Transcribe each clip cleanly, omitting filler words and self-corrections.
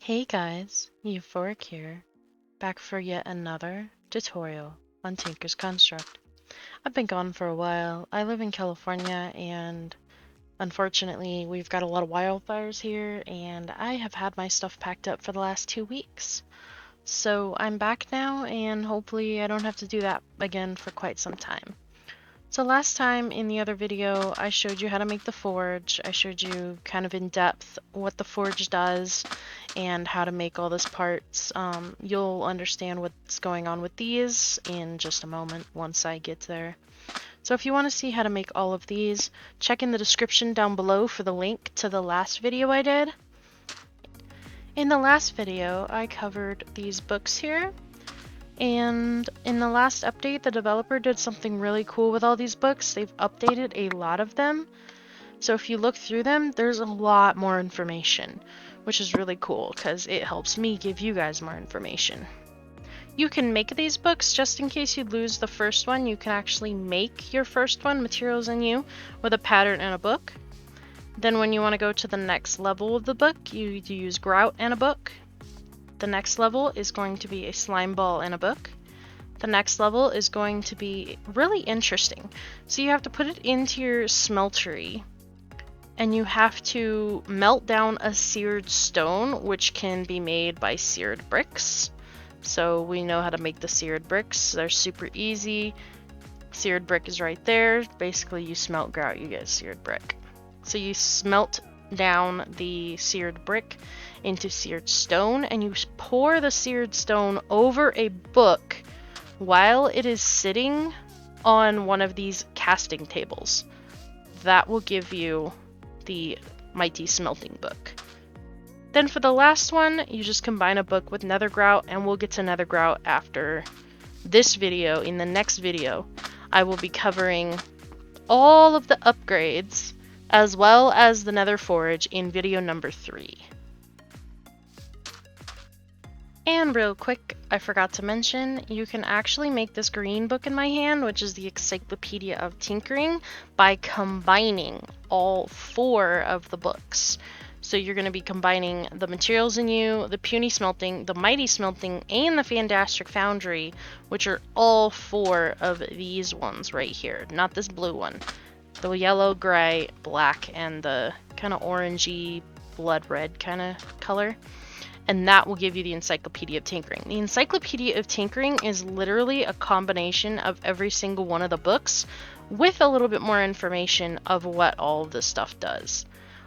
Hey guys, Euphoric here, back for yet another tutorial on Tinker's Construct. I've been gone for a while. I live in California and unfortunately we've got a lot of wildfires here and I have had my stuff packed up for the last 2 weeks. So I'm back now and hopefully I don't have to do that again for quite some time. So last time in the other video, I showed you how to make the forge. I showed you kind of in depth what the forge does and how to make all those parts. You'll understand what's going on with these in just a moment once I get there. So if you want to see how to make all of these, check in the description down below for the link to the last video I did. In the last video, I covered these books here. And in the last update, the developer did something really cool with all these books. They've updated a lot of them. So if you look through them, there's a lot more information, which is really cool because it helps me give you guys more information. You can make these books just in case you lose the first one. You can actually make your first one, Materials in You, with a pattern and a book. Then when you want to go to the next level of the book, you use grout and a book. The next level is going to be a slime ball and a book. The next level is going to be really interesting. So you have to put it into your smeltery and you have to melt down a seared stone, which can be made by seared bricks. So we know how to make the seared bricks. They're super easy. Seared brick is right there. Basically you smelt grout, you get a seared brick. So you smelt down the seared brick into seared stone and you pour the seared stone over a book while it is sitting on one of these casting tables. That will give you the mighty smelting book. Then for the last one, you just combine a book with nether grout, and we'll get to nether grout after this video. In the next video, I will be covering all of the upgrades as well as the nether forge in video number 3. And real quick, I forgot to mention, you can actually make this green book in my hand, which is the Encyclopedia of Tinkering, by combining all 4 of the books. So you're going to be combining the Materials in You, the Puny Smelting, the Mighty Smelting, and the Fantastic Foundry, which are all 4 of these ones right here, not this blue one. The yellow, gray, black, and the kind of orangey, blood red kind of color. And that will give you the Encyclopedia of Tinkering. The Encyclopedia of Tinkering is literally a combination of every single one of the books with a little bit more information of what all of this stuff does.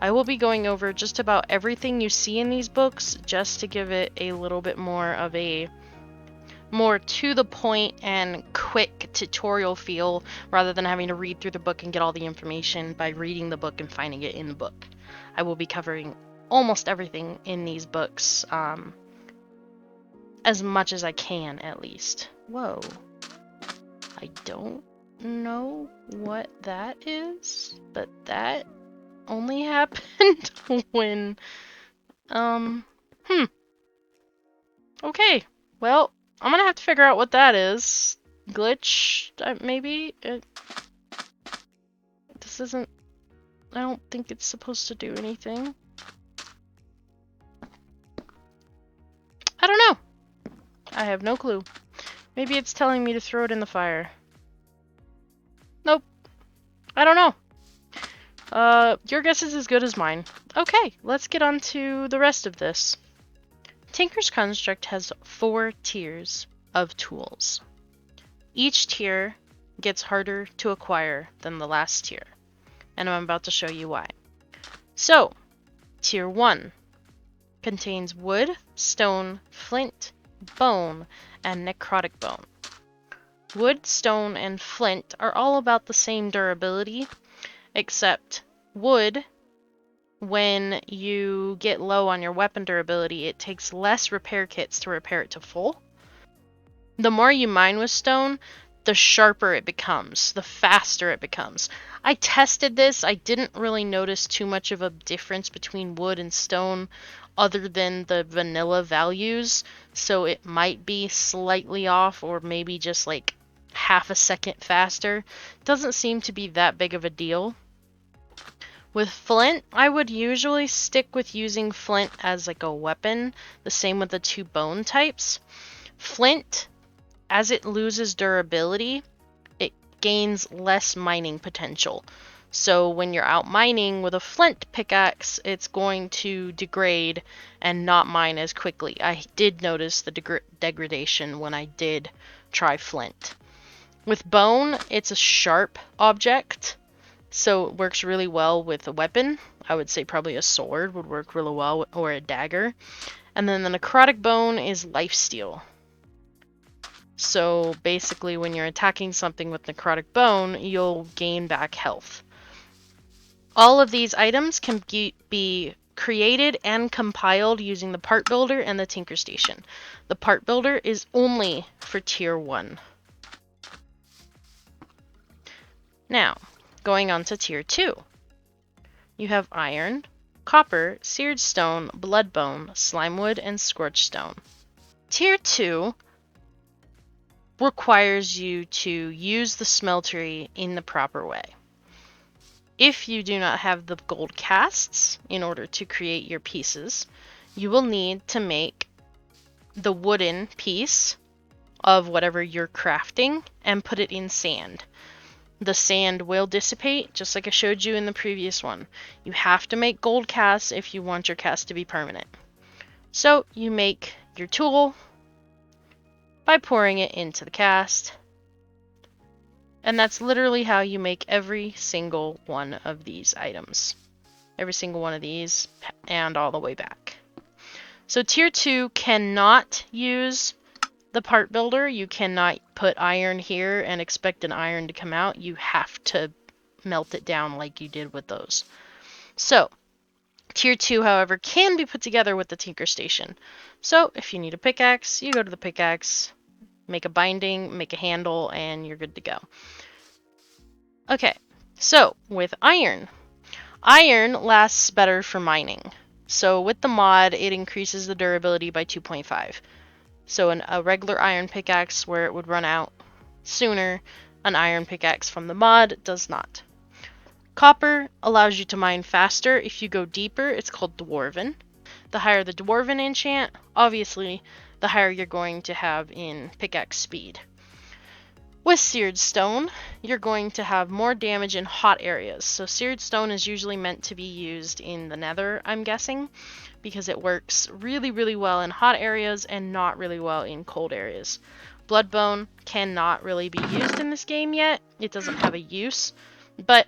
I will be going over just about everything you see in these books just to give it a little bit more of a more to the point and quick tutorial feel rather than having to read through the book and get all the information by reading the book and finding it in the book. I will be covering almost everything in these books, as much as I can at least. Whoa. I don't know what that is, but that only happened when, okay, well, I'm gonna have to figure out what that is. Glitch, maybe? This isn't, I don't think it's supposed to do anything. I don't know. I have no clue. Maybe it's telling me to throw it in the fire. Nope. I don't know. Your guess is as good as mine. Okay, let's get on to the rest of this. Tinker's Construct has 4 tiers of tools. Each tier gets harder to acquire than the last tier, and I'm about to show you why. So, Tier 1 contains wood, stone, flint, bone, and necrotic bone. Wood, stone, and flint are all about the same durability, except wood, when you get low on your weapon durability, it takes less repair kits to repair it to full. The more you mine with stone, the sharper it becomes, the faster it becomes. I tested this. I didn't really notice too much of a difference between wood and stone other than the vanilla values, so it might be slightly off or maybe just like half a second faster. Doesn't seem to be that big of a deal. With Flint, I would usually stick with using Flint as like a weapon, the same with the 2 bone types. Flint, as it loses durability, it gains less mining potential. So when you're out mining with a Flint pickaxe, it's going to degrade and not mine as quickly. I did notice the degradation when I did try Flint. With bone, it's a sharp object, so it works really well with a weapon. I would say probably a sword would work really well, or a dagger. And then the necrotic bone is lifesteal. So basically when you're attacking something with necrotic bone, you'll gain back health. All of these items can be created and compiled using the part builder and the tinker station. The part builder is only for tier 1. Now, going on to tier 2. You have iron, copper, seared stone, bloodbone, slimewood, and scorched stone. Tier 2 requires you to use the smeltery in the proper way. If you do not have the gold casts in order to create your pieces, you will need to make the wooden piece of whatever you're crafting and put it in sand. The sand will dissipate, just like I showed you in the previous one. You have to make gold casts if you want your cast to be permanent. So you make your tool by pouring it into the cast. And that's literally how you make every single one of these items. Every single one of these, and all the way back. So tier 2 cannot use the part builder. You cannot put iron here and expect an iron to come out. You have to melt it down like you did with those. So tier 2, however, can be put together with the tinker station. So if you need a pickaxe, you go to the pickaxe, make a binding, make a handle, and you're good to go. Okay, so with iron. Iron lasts better for mining. So with the mod, it increases the durability by 2.5. So a regular iron pickaxe, where it would run out sooner, an iron pickaxe from the mod does not. Copper allows you to mine faster. If you go deeper, it's called Dwarven. The higher the Dwarven enchant, obviously, the higher you're going to have in pickaxe speed. With Seared Stone, you're going to have more damage in hot areas. So Seared Stone is usually meant to be used in the Nether, I'm guessing, because it works really, really well in hot areas and not really well in cold areas. Bloodbone cannot really be used in this game yet. It doesn't have a use, but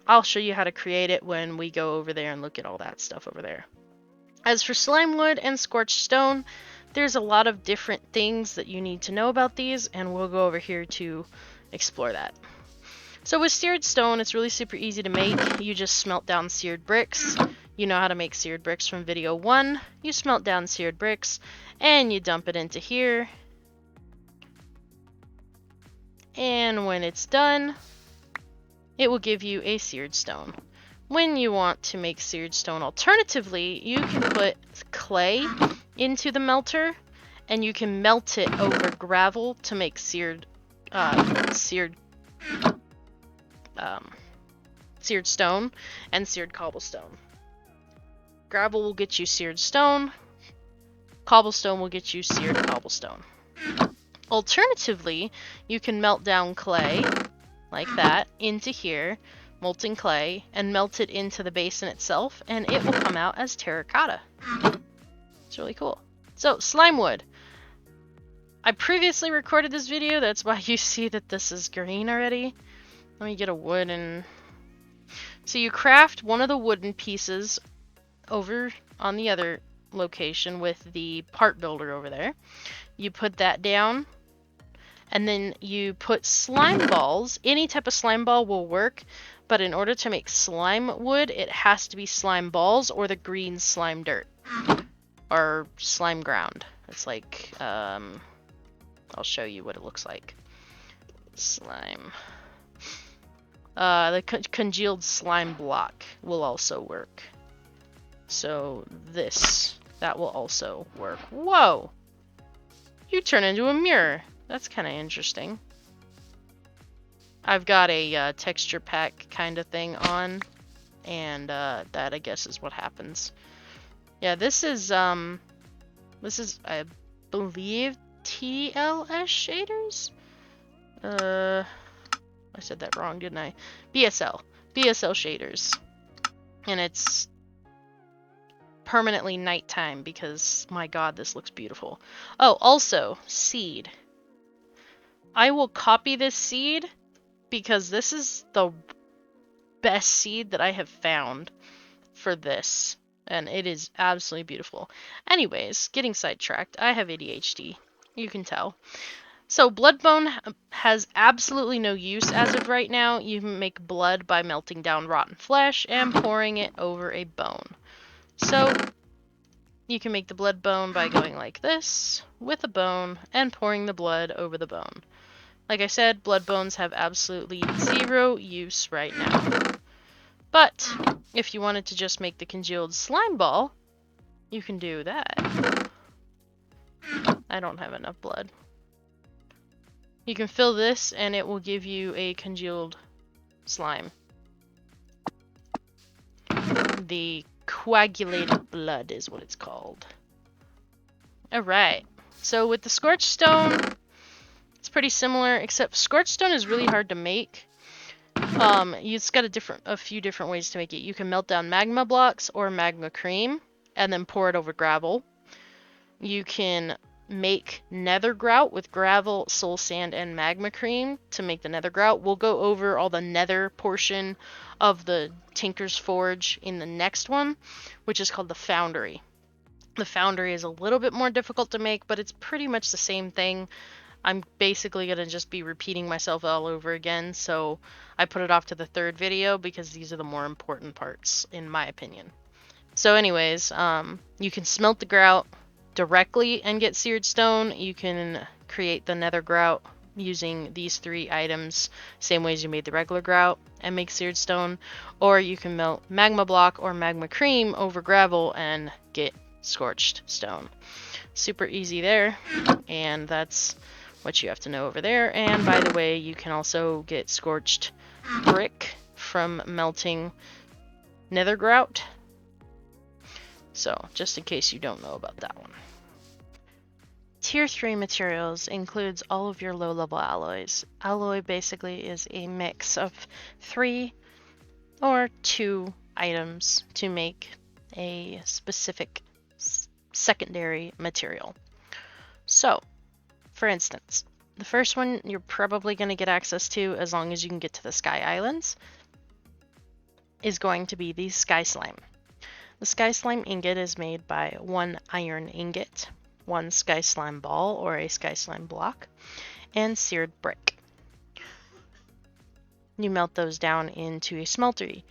I'll show you how to create it when we go over there and look at all that stuff over there. As for Slimewood and Scorched Stone, there's a lot of different things that you need to know about these, and we'll go over here to explore that. So with Seared Stone, it's really super easy to make. You just smelt down seared bricks. You know how to make seared bricks from video 1. You smelt down seared bricks, and you dump it into here. And when it's done, it will give you a Seared Stone. When you want to make Seared Stone alternatively, you can put clay into the melter, and you can melt it over gravel to make seared stone and seared cobblestone. Gravel will get you seared stone. Cobblestone will get you seared cobblestone. Alternatively, you can melt down clay like that into here, molten clay, and melt it into the basin itself, and it will come out as terracotta. It's really cool. So, Slimewood. I previously recorded this video, that's why you see that this is green already. Let me get a wood and... So you craft one of the wooden pieces over on the other location with the part builder over there. You put that down, and then you put slime balls. Any type of slime ball will work, but in order to make slime wood, it has to be slime balls or the green slime dirt. Or slime ground. It's like, I'll show you what it looks like. Slime. The congealed slime block will also work. So that will also work. Whoa! You turn into a mirror. That's kind of interesting. I've got a texture pack kind of thing on, and that I guess is what happens. Yeah, this is I believe TLS shaders. I said that wrong, didn't I? BSL shaders, and it's permanently nighttime because my god, this looks beautiful. Oh, also seed. I will copy this seed because this is the best seed that I have found for this, and it is absolutely beautiful. Anyways, getting sidetracked. I have ADHD. You can tell. So Bloodbone has absolutely no use as of right now. You can make blood by melting down rotten flesh and pouring it over a bone. So you can make the Bloodbone by going like this, with a bone, and pouring the blood over the bone. Like I said, Bloodbones have absolutely zero use right now. But if you wanted to just make the congealed slime ball, you can do that. I don't have enough blood. You can fill this and it will give you a congealed slime. The coagulated blood is what it's called. Alright, so with the Scorched Stone, it's pretty similar, except Scorched Stone is really hard to make. It's got a few different ways to make it. You can melt down magma blocks or magma cream and then pour it over gravel. You can make nether grout with gravel, soul sand, and magma cream to make the nether grout. We'll go over all the nether portion of the Tinker's Forge in the next one, which is called the Foundry. The Foundry is a little bit more difficult to make, but it's pretty much the same thing. I'm basically going to just be repeating myself all over again, so I put it off to the third video because these are the more important parts, in my opinion. So anyways, you can smelt the grout directly and get seared stone. You can create the nether grout using these 3 items, same ways you made the regular grout, and make seared stone. Or you can melt magma block or magma cream over gravel and get scorched stone. Super easy there, and that's what you have to know over there. And by the way, you can also get scorched brick from melting nether grout. So, just in case you don't know about that one. Tier 3 materials includes all of your low-level alloys. Alloy basically is a mix of 3 or 2 items to make a specific secondary material. So, for instance, the first one you're probably going to get access to as long as you can get to the Sky Islands is going to be the Skyslime. The Skyslime ingot is made by 1 iron ingot, 1 Skyslime ball or a Skyslime block, and seared brick. You melt those down into a smeltery.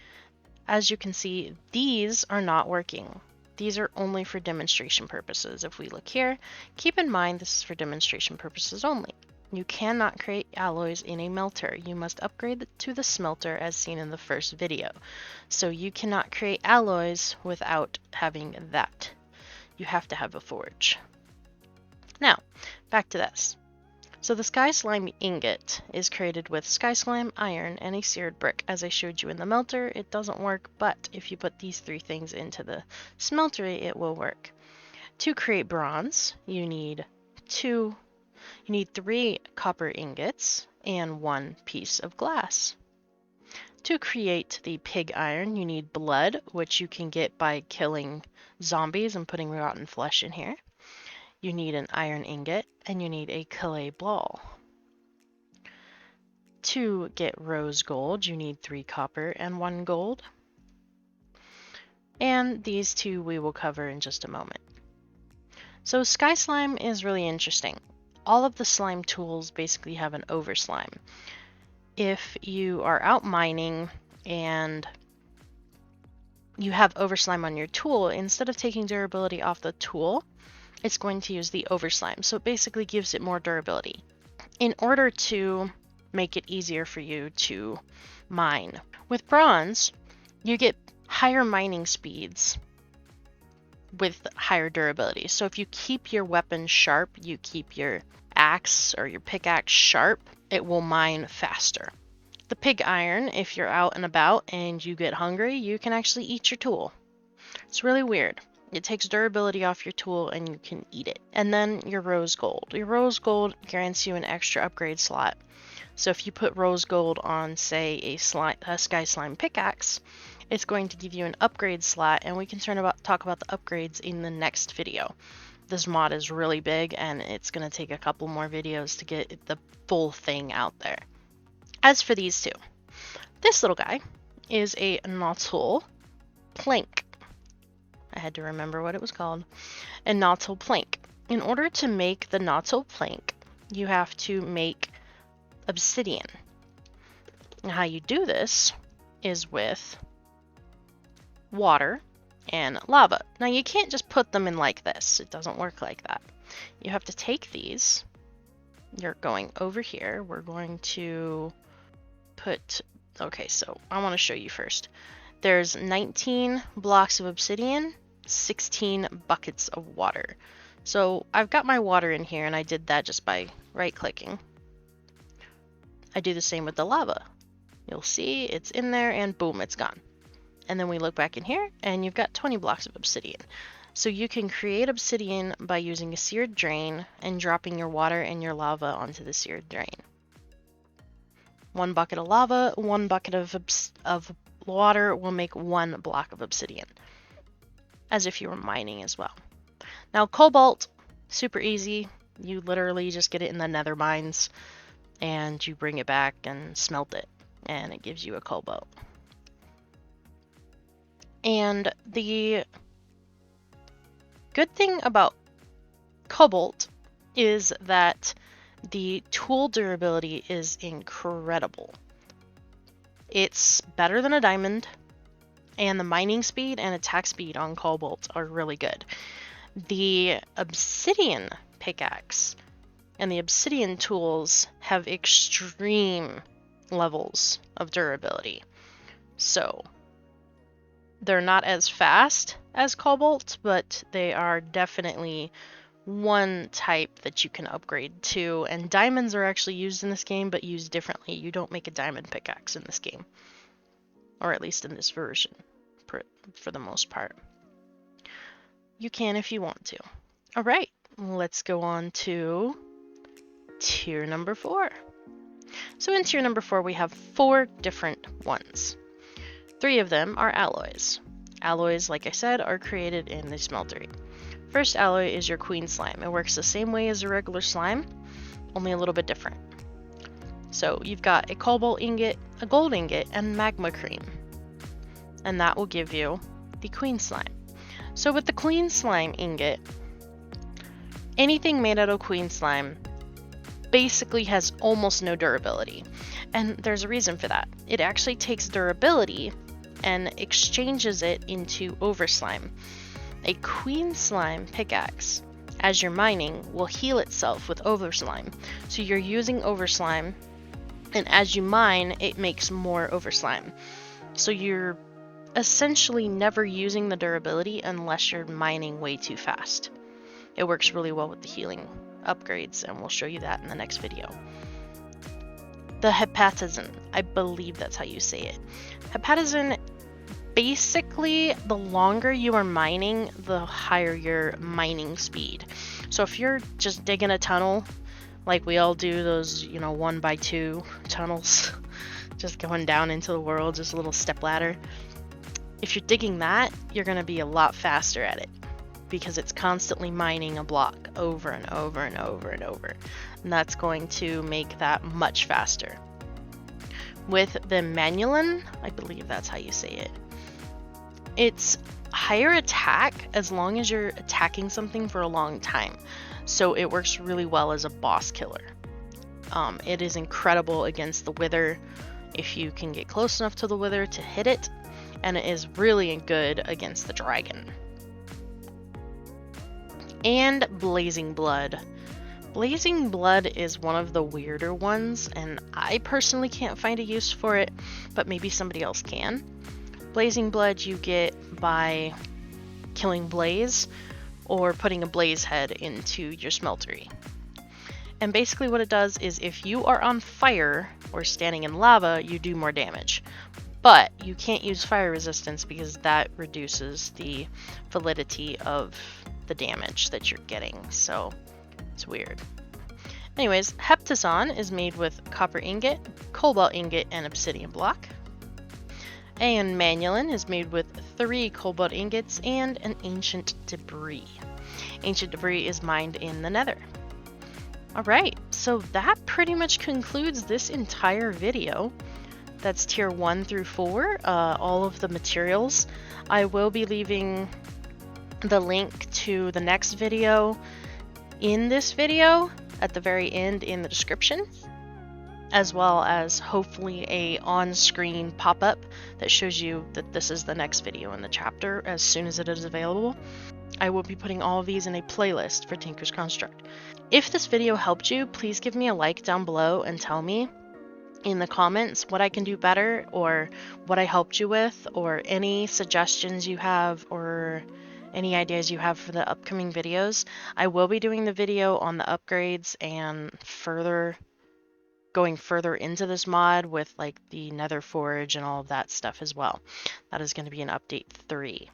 As you can see, these are not working. These are only for demonstration purposes. If we look here, keep in mind this is for demonstration purposes only. You cannot create alloys in a melter. You must upgrade to the smelter as seen in the first video. So you cannot create alloys without having that. You have to have a forge. Now, back to this. So the Skyslime ingot is created with Skyslime, iron, and a seared brick. As I showed you in the melter, it doesn't work, but if you put these 3 things into the smeltery, it will work. To create bronze, you need 3 copper ingots and 1 piece of glass. To create the pig iron, you need blood, which you can get by killing zombies and putting rotten flesh in here. You need an iron ingot, and you need a clay ball. To get rose gold, you need 3 copper and 1 gold. And these 2 we will cover in just a moment. So Skyslime is really interesting. All of the slime tools basically have an overslime. If you are out mining and you have overslime on your tool, instead of taking durability off the tool, it's going to use the overslime. So it basically gives it more durability. In order to make it easier for you to mine. With bronze, you get higher mining speeds with higher durability. So if you keep your weapon sharp, you keep your axe or your pickaxe sharp, it will mine faster. the pig iron, if you're out and about and you get hungry, you can actually eat your tool. It's really weird. It takes durability off your tool and you can eat it. And then your rose gold. Your rose gold grants you an extra upgrade slot. So if you put rose gold on, say, a Skyslime pickaxe, it's going to give you an upgrade slot, and we can talk about the upgrades in the next video. This mod is really big, and it's going to take a couple more videos to get the full thing out there. As for these two, this little guy is a Nahatl plank. I had to remember what it was called. A Nahatl plank. In order to make the Nahatl plank, you have to make obsidian. And how you do this is with water and lava. Now you can't just put them in like this. It doesn't work like that. You have to take these. You're going over here. We're going to put... Okay, so I want to show you first. There's 19 blocks of obsidian, 16 buckets of water. So I've got my water in here, and I did that just by right-clicking. I do the same with the lava. You'll see it's in there, and boom, it's gone. And then we look back in here, and you've got 20 blocks of obsidian. So you can create obsidian by using a seared drain and dropping your water and your lava onto the seared drain. 1 bucket of lava, 1 bucket of water will make 1 block of obsidian, as if you were mining as well. Now cobalt, super easy. You literally just get it in the nether mines, and you bring it back and smelt it, and it gives you a cobalt. And the good thing about cobalt is that the tool durability is incredible. It's better than a diamond, and the mining speed and attack speed on cobalt are really good. The obsidian pickaxe and the obsidian tools have extreme levels of durability. So they're not as fast as cobalt, but they are definitely one type that you can upgrade to. And diamonds are actually used in this game, but used differently. You don't make a diamond pickaxe in this game, or at least in this version, for the most part. You can if you want to. All right, let's go on to tier number 4. So in tier number 4, we have 4 different ones. 3 of them are alloys. Alloys, like I said, are created in the smeltery. First alloy is your queen slime. It works the same way as a regular slime, only a little bit different. So you've got a cobalt ingot, a gold ingot, and magma cream. And that will give you the queen slime. So with the queen slime ingot, anything made out of queen slime basically has almost no durability. And there's a reason for that. It actually takes durability and exchanges it into over slime. A queen slime pickaxe, as you're mining, will heal itself with over slime. So you're using over slime, and as you mine, it makes more over slime. So you're essentially never using the durability unless you're mining way too fast. It works really well with the healing upgrades, and we'll show you that in the next video. The Hepatizon, I believe that's how you say it. Hepatizon, basically, the longer you are mining, the higher your mining speed. So if you're just digging a tunnel, like we all do, those, 1x2 tunnels, just going down into the world, just a little step ladder. If you're digging that, you're going to be a lot faster at it, because it's constantly mining a block over and over and over and over. And that's going to make that much faster. With the Manulin, I believe that's how you say it, it's higher attack as long as you're attacking something for a long time. So it works really well as a boss killer. It is incredible against the Wither if you can get close enough to the Wither to hit it. And it is really good against the dragon. And Blazing Blood. Blazing Blood is one of the weirder ones, and I personally can't find a use for it, but maybe somebody else can. Blazing Blood you get by killing Blaze or putting a Blaze head into your smeltery. And basically what it does is if you are on fire or standing in lava, you do more damage. But you can't use fire resistance because that reduces the validity of the damage that you're getting. So it's weird. Anyways, Hepatizon is made with copper ingot, cobalt ingot, and obsidian block. And Manulin is made with 3 cobalt ingots and an ancient debris. Ancient debris is mined in the Nether. Alright, so that pretty much concludes this entire video. That's tier 1 through 4, all of the materials. I will be leaving the link to the next video in this video at the very end in the description, as well as hopefully a on-screen pop-up that shows you that this is the next video in the chapter as soon as it is available. I will be putting all of these in a playlist for Tinker's Construct. If this video helped you, please give me a like down below and tell me in the comments what I can do better, or what I helped you with, or any suggestions you have, or any ideas you have for the upcoming videos. I will be doing the video on the upgrades and going further into this mod with like the Nether Forge and all of that stuff as well. That is going to be in update 3.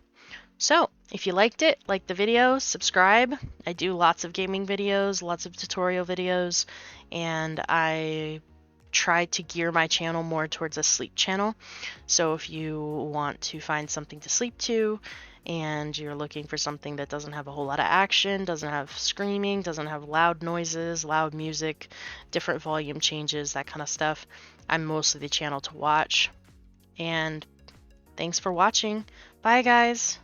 So if you liked it, like the video, subscribe. I do lots of gaming videos, lots of tutorial videos, and I try to gear my channel more towards a sleep channel. So if you want to find something to sleep to, and you're looking for something that doesn't have a whole lot of action, doesn't have screaming, doesn't have loud noises, loud music, different volume changes, that kind of stuff, I'm mostly the channel to watch. And thanks for watching. Bye guys!